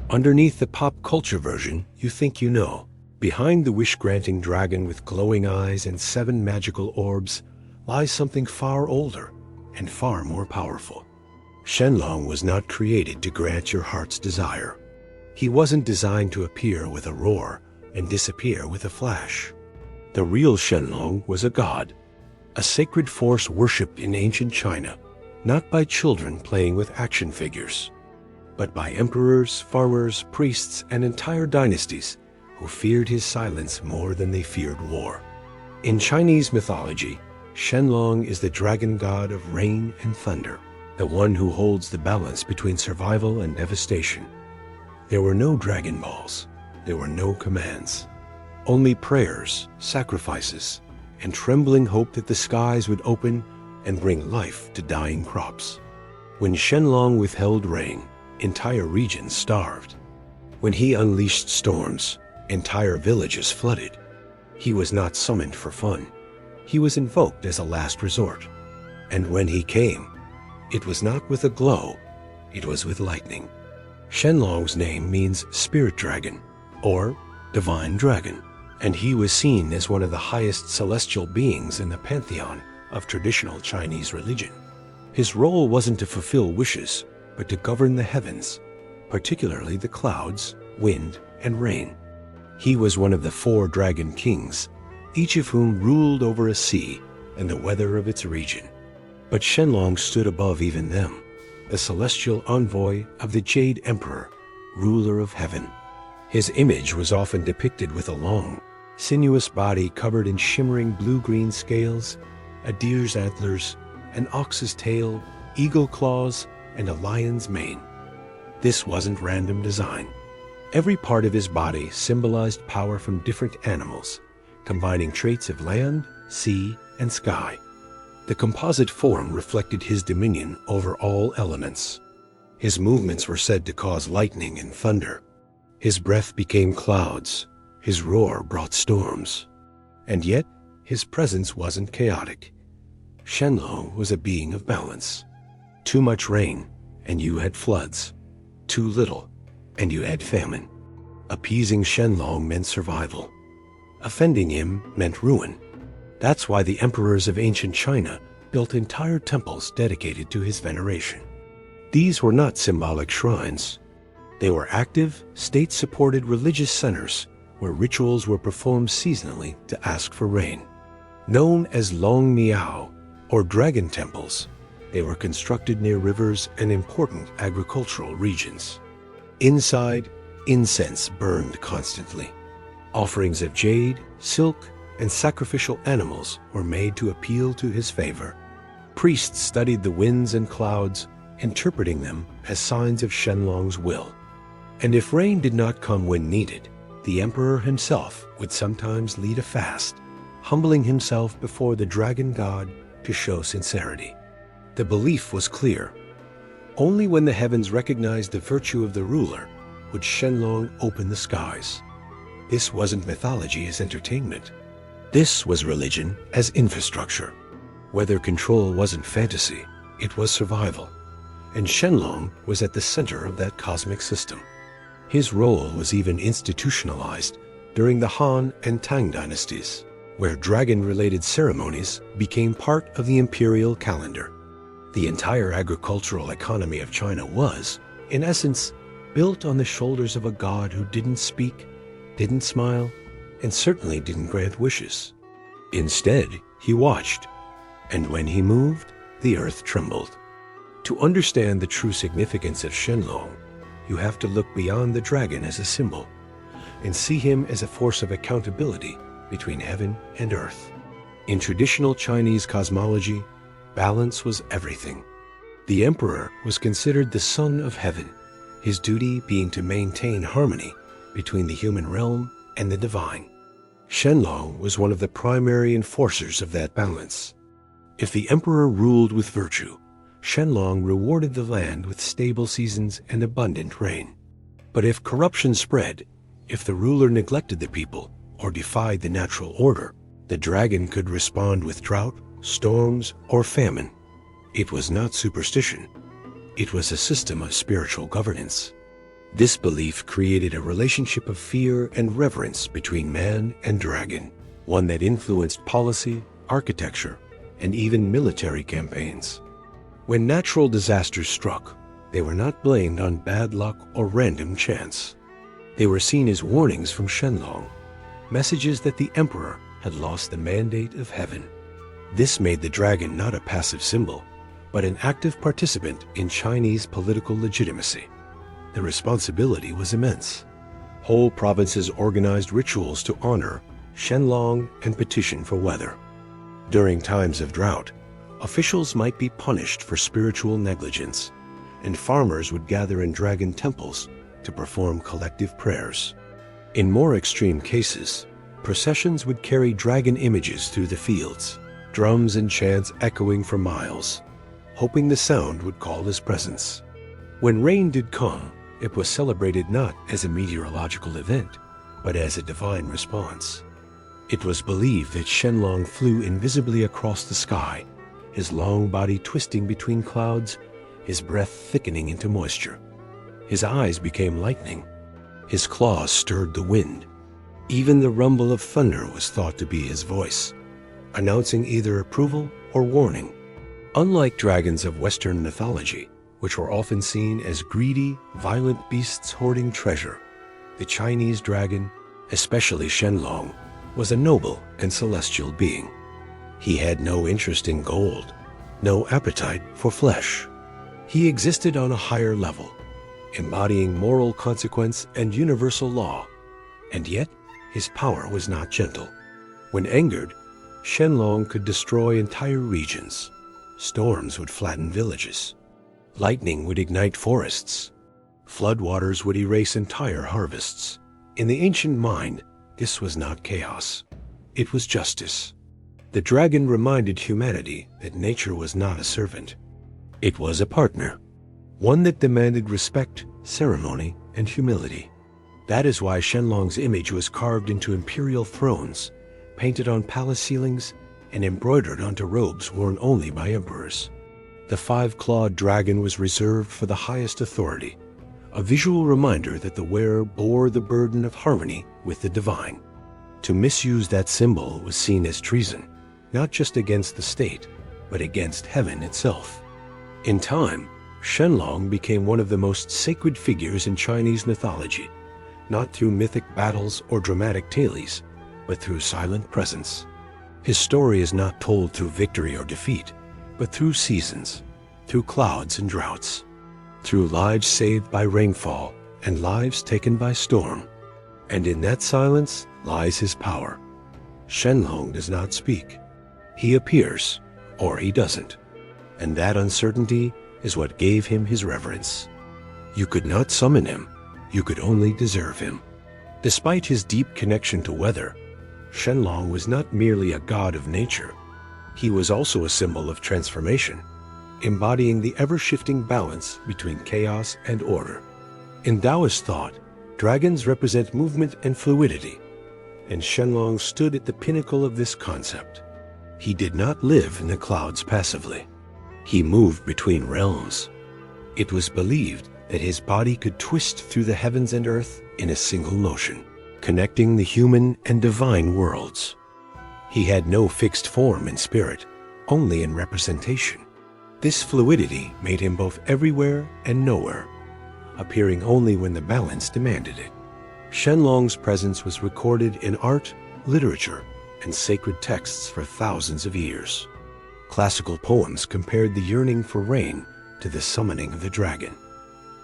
Underneath the pop culture version you think you know, behind the wish-granting dragon with glowing eyes and 7 magical orbs, lies something far older and far more powerful. Shenlong was not created to grant your heart's desire. He wasn't designed to appear with a roar and disappear with a flash. The real Shenlong was a god, a sacred force worshipped in ancient China, not by children playing with action figures, but by emperors, farmers, priests, and entire dynasties who feared his silence more than they feared war. In Chinese mythology, Shenlong is the dragon god of rain and thunder, the one who holds the balance between survival and devastation. There were no Dragon Balls, there were no commands, only prayers, sacrifices, and trembling hope that the skies would open and bring life to dying crops. When Shenlong withheld rain, entire regions starved. When he unleashed storms, entire villages flooded. He was not summoned for fun. He was invoked as a last resort. And when he came, it was not with a glow, it was with lightning. Shenlong's name means spirit dragon, or divine dragon, and he was seen as one of the highest celestial beings in the pantheon of traditional Chinese religion. His role wasn't to fulfill wishes, but to govern the heavens, particularly the clouds, wind, and rain. He was one of the 4 dragon kings, each of whom ruled over a sea and the weather of its region. But Shenlong stood above even them, the celestial envoy of the Jade Emperor, ruler of heaven. His image was often depicted with a long, sinuous body covered in shimmering blue-green scales, a deer's antlers, an ox's tail, eagle claws, and a lion's mane. This wasn't random design. Every part of his body symbolized power from different animals, combining traits of land, sea, and sky. The composite form reflected his dominion over all elements. His movements were said to cause lightning and thunder. His breath became clouds. His roar brought storms. And yet, his presence wasn't chaotic. Shenlong was a being of balance. Too much rain, and you had floods. Too little, and you had famine. Appeasing Shenlong meant survival. Offending him meant ruin. That's why the emperors of ancient China built entire temples dedicated to his veneration. These were not symbolic shrines. They were active, state-supported religious centers where rituals were performed seasonally to ask for rain. Known as Long Miao, or dragon temples, they were constructed near rivers and important agricultural regions. Inside, incense burned constantly. Offerings of jade, silk, and sacrificial animals were made to appeal to his favor. Priests studied the winds and clouds, interpreting them as signs of Shenlong's will. And if rain did not come when needed, the emperor himself would sometimes lead a fast, humbling himself before the dragon god to show sincerity. The belief was clear. Only when the heavens recognized the virtue of the ruler would Shenlong open the skies. This wasn't mythology as entertainment. This was religion as infrastructure. Weather control wasn't fantasy, it was survival. And Shenlong was at the center of that cosmic system. His role was even institutionalized during the Han and Tang dynasties, where dragon-related ceremonies became part of the imperial calendar. The entire agricultural economy of China was, in essence, built on the shoulders of a god who didn't speak, didn't smile, and certainly didn't grant wishes. Instead, he watched, and when he moved, the earth trembled. To understand the true significance of Shenlong, you have to look beyond the dragon as a symbol and see him as a force of accountability between heaven and earth. In traditional Chinese cosmology, balance was everything. The emperor was considered the son of heaven, his duty being to maintain harmony between the human realm and the divine. Shenlong was one of the primary enforcers of that balance. If the emperor ruled with virtue, Shenlong rewarded the land with stable seasons and abundant rain. But if corruption spread, if the ruler neglected the people or defied the natural order, the dragon could respond with drought, storms, or famine. It was not superstition. It was a system of spiritual governance. This belief created a relationship of fear and reverence between man and dragon, one that influenced policy, architecture, and even military campaigns. When natural disasters struck, they were not blamed on bad luck or random chance. They were seen as warnings from Shenlong, messages that the emperor had lost the mandate of heaven. This made the dragon not a passive symbol, but an active participant in Chinese political legitimacy. The responsibility was immense. Whole provinces organized rituals to honor Shenlong and petition for weather. During times of drought, officials might be punished for spiritual negligence, and farmers would gather in dragon temples to perform collective prayers. In more extreme cases, processions would carry dragon images through the fields, drums and chants echoing for miles, hoping the sound would call his presence. When rain did come, it was celebrated not as a meteorological event, but as a divine response. It was believed that Shenlong flew invisibly across the sky, his long body twisting between clouds, his breath thickening into moisture. His eyes became lightning. His claws stirred the wind. Even the rumble of thunder was thought to be his voice, announcing either approval or warning. Unlike dragons of Western mythology, which were often seen as greedy, violent beasts hoarding treasure, the Chinese dragon, especially Shenlong, was a noble and celestial being. He had no interest in gold, no appetite for flesh. He existed on a higher level, embodying moral consequence and universal law, and yet his power was not gentle. When angered, Shenlong could destroy entire regions. Storms would flatten villages. Lightning would ignite forests. Floodwaters would erase entire harvests. In the ancient mind, this was not chaos. It was justice. The dragon reminded humanity that nature was not a servant. It was a partner, one that demanded respect, ceremony, and humility. That is why Shenlong's image was carved into imperial thrones, painted on palace ceilings, and embroidered onto robes worn only by emperors. The five-clawed dragon was reserved for the highest authority, a visual reminder that the wearer bore the burden of harmony with the divine. To misuse that symbol was seen as treason, not just against the state, but against heaven itself. In time, Shenlong became one of the most sacred figures in Chinese mythology, not through mythic battles or dramatic tales, but through silent presence. His story is not told through victory or defeat, but through seasons, through clouds and droughts, through lives saved by rainfall and lives taken by storm. And in that silence lies his power. Shenlong does not speak. He appears, or he doesn't. And that uncertainty is what gave him his reverence. You could not summon him, you could only deserve him. Despite his deep connection to weather, Shenlong was not merely a god of nature. He was also a symbol of transformation, embodying the ever-shifting balance between chaos and order. In Taoist thought, dragons represent movement and fluidity, and Shenlong stood at the pinnacle of this concept. He did not live in the clouds passively. He moved between realms. It was believed that his body could twist through the heavens and earth in a single motion, connecting the human and divine worlds. He had no fixed form in spirit, only in representation. This fluidity made him both everywhere and nowhere, appearing only when the balance demanded it. Shenlong's presence was recorded in art, literature, and sacred texts for thousands of years. Classical poems compared the yearning for rain to the summoning of the dragon.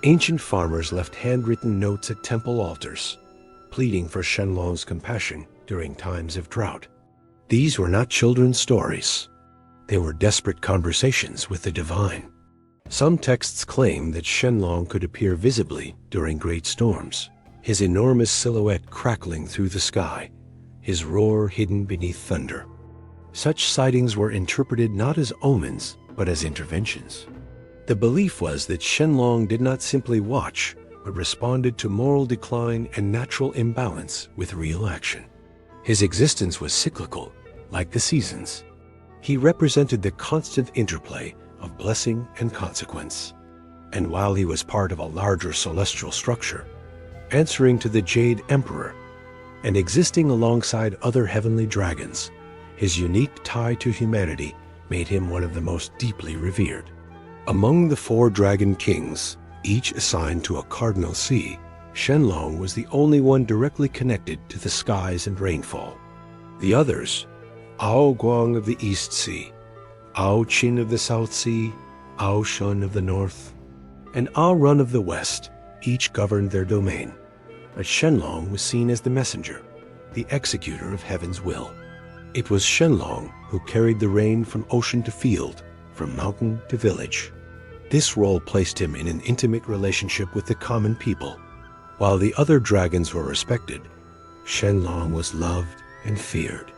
Ancient farmers left handwritten notes at temple altars, pleading for Shenlong's compassion during times of drought. These were not children's stories. They were desperate conversations with the divine. Some texts claim that Shenlong could appear visibly during great storms, his enormous silhouette crackling through the sky, his roar hidden beneath thunder. Such sightings were interpreted not as omens, but as interventions. The belief was that Shenlong did not simply watch, but responded to moral decline and natural imbalance with real action. His existence was cyclical, like the seasons. He represented the constant interplay of blessing and consequence. And while he was part of a larger celestial structure, answering to the Jade Emperor, and existing alongside other heavenly dragons, his unique tie to humanity made him one of the most deeply revered. Among the 4 dragon kings, each assigned to a cardinal sea, Shenlong was the only one directly connected to the skies and rainfall. The others, Ao Guang of the East Sea, Ao Qin of the South Sea, Ao Shun of the North, and Ao Run of the West, each governed their domain. But Shenlong was seen as the messenger, the executor of heaven's will. It was Shenlong who carried the rain from ocean to field, from mountain to village. This role placed him in an intimate relationship with the common people. While the other dragons were respected, Shenlong was loved and feared.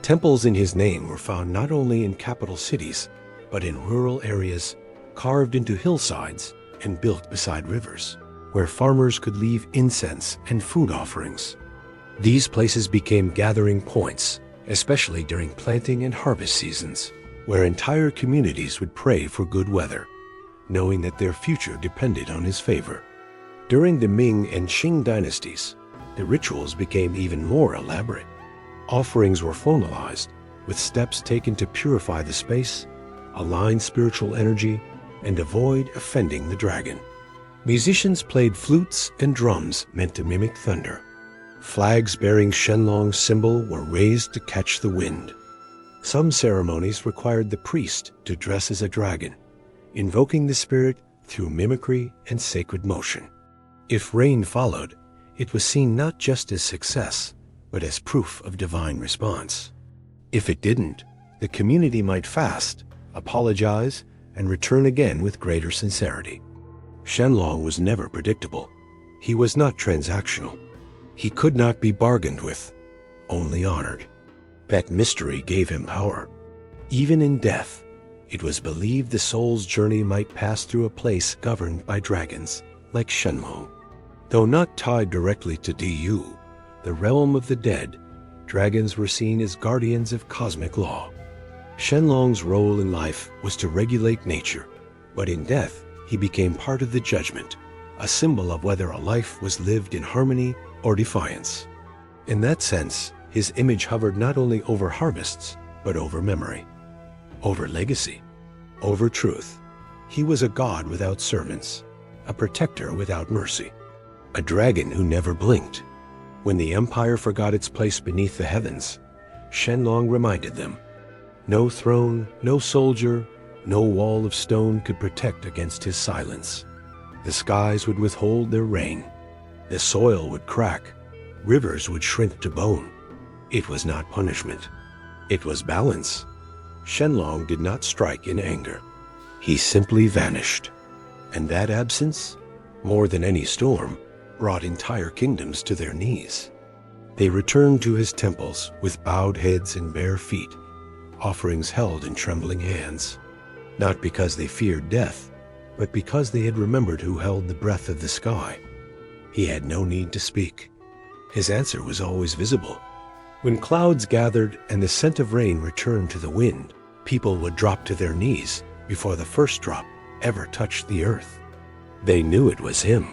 Temples in his name were found not only in capital cities, but in rural areas, carved into hillsides and built beside rivers, where farmers could leave incense and food offerings. These places became gathering points, especially during planting and harvest seasons, where entire communities would pray for good weather, knowing that their future depended on his favor. During the Ming and Qing dynasties, the rituals became even more elaborate. Offerings were formalized, with steps taken to purify the space, align spiritual energy, and avoid offending the dragon. Musicians played flutes and drums meant to mimic thunder. Flags bearing Shenlong's symbol were raised to catch the wind. Some ceremonies required the priest to dress as a dragon, invoking the spirit through mimicry and sacred motion. If rain followed, it was seen not just as success, but as proof of divine response. If it didn't, the community might fast, apologize, and return again with greater sincerity. Shenlong was never predictable. He was not transactional. He could not be bargained with, only honored. That mystery gave him power. Even in death, it was believed the soul's journey might pass through a place governed by dragons, like Shenlong. Though not tied directly to Du, the realm of the dead, dragons were seen as guardians of cosmic law. Shenlong's role in life was to regulate nature, but in death, he became part of the judgment, a symbol of whether a life was lived in harmony or defiance. In that sense, his image hovered not only over harvests, but over memory, over legacy, over truth. He was a god without servants, a protector without mercy, a dragon who never blinked. When the empire forgot its place beneath the heavens, Shenlong reminded them, no throne, no soldier, no wall of stone could protect against his silence. The skies would withhold their rain. The soil would crack. Rivers would shrink to bone. It was not punishment. It was balance. Shenlong did not strike in anger. He simply vanished. And that absence, more than any storm, brought entire kingdoms to their knees. They returned to his temples with bowed heads and bare feet, offerings held in trembling hands, not because they feared death, but because they had remembered who held the breath of the sky. He had no need to speak. His answer was always visible. When clouds gathered and the scent of rain returned to the wind, people would drop to their knees before the first drop ever touched the earth. They knew it was him,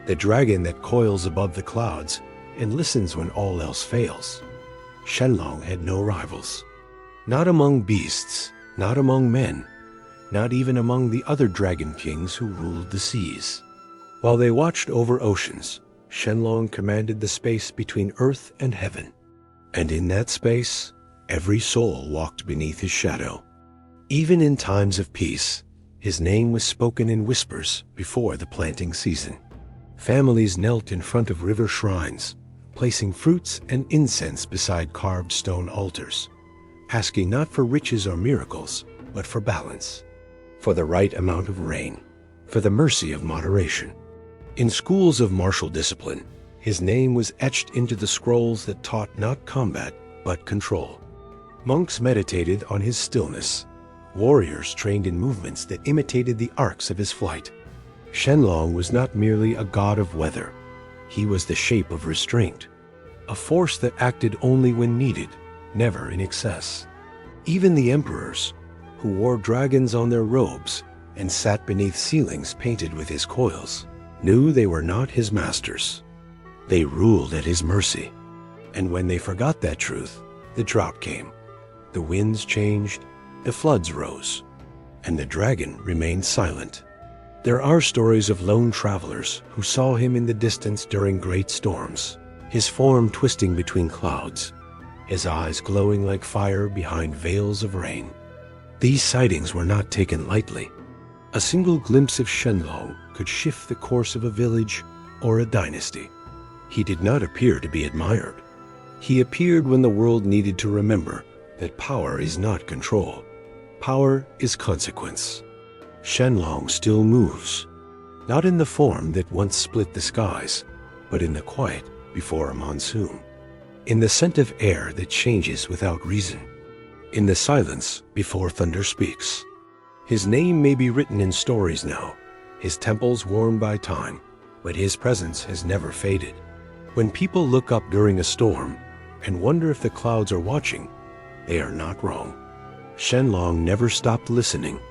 the dragon that coils above the clouds and listens when all else fails. Shenlong had no rivals. Not among beasts, not among men, not even among the other dragon kings who ruled the seas. While they watched over oceans, Shenlong commanded the space between earth and heaven. And in that space, every soul walked beneath his shadow. Even in times of peace, his name was spoken in whispers before the planting season. Families knelt in front of river shrines, placing fruits and incense beside carved stone altars, asking not for riches or miracles, but for balance, for the right amount of rain, for the mercy of moderation. In schools of martial discipline, his name was etched into the scrolls that taught not combat, but control. Monks meditated on his stillness. Warriors trained in movements that imitated the arcs of his flight. Shenlong was not merely a god of weather. He was the shape of restraint, a force that acted only when needed, never in excess. Even the emperors, who wore dragons on their robes, and sat beneath ceilings painted with his coils, knew they were not his masters. They ruled at his mercy. And when they forgot that truth, the drought came. The winds changed, the floods rose, and the dragon remained silent. There are stories of lone travelers who saw him in the distance during great storms, his form twisting between clouds, his eyes glowing like fire behind veils of rain. These sightings were not taken lightly. A single glimpse of Shenlong could shift the course of a village or a dynasty. He did not appear to be admired. He appeared when the world needed to remember that power is not control. Power is consequence. Shenlong still moves, not in the form that once split the skies, but in the quiet before a monsoon, in the scent of air that changes without reason, in the silence before thunder speaks. His name may be written in stories now, his temples worn by time, but his presence has never faded. When people look up during a storm and wonder if the clouds are watching, they are not wrong. Shenlong never stopped listening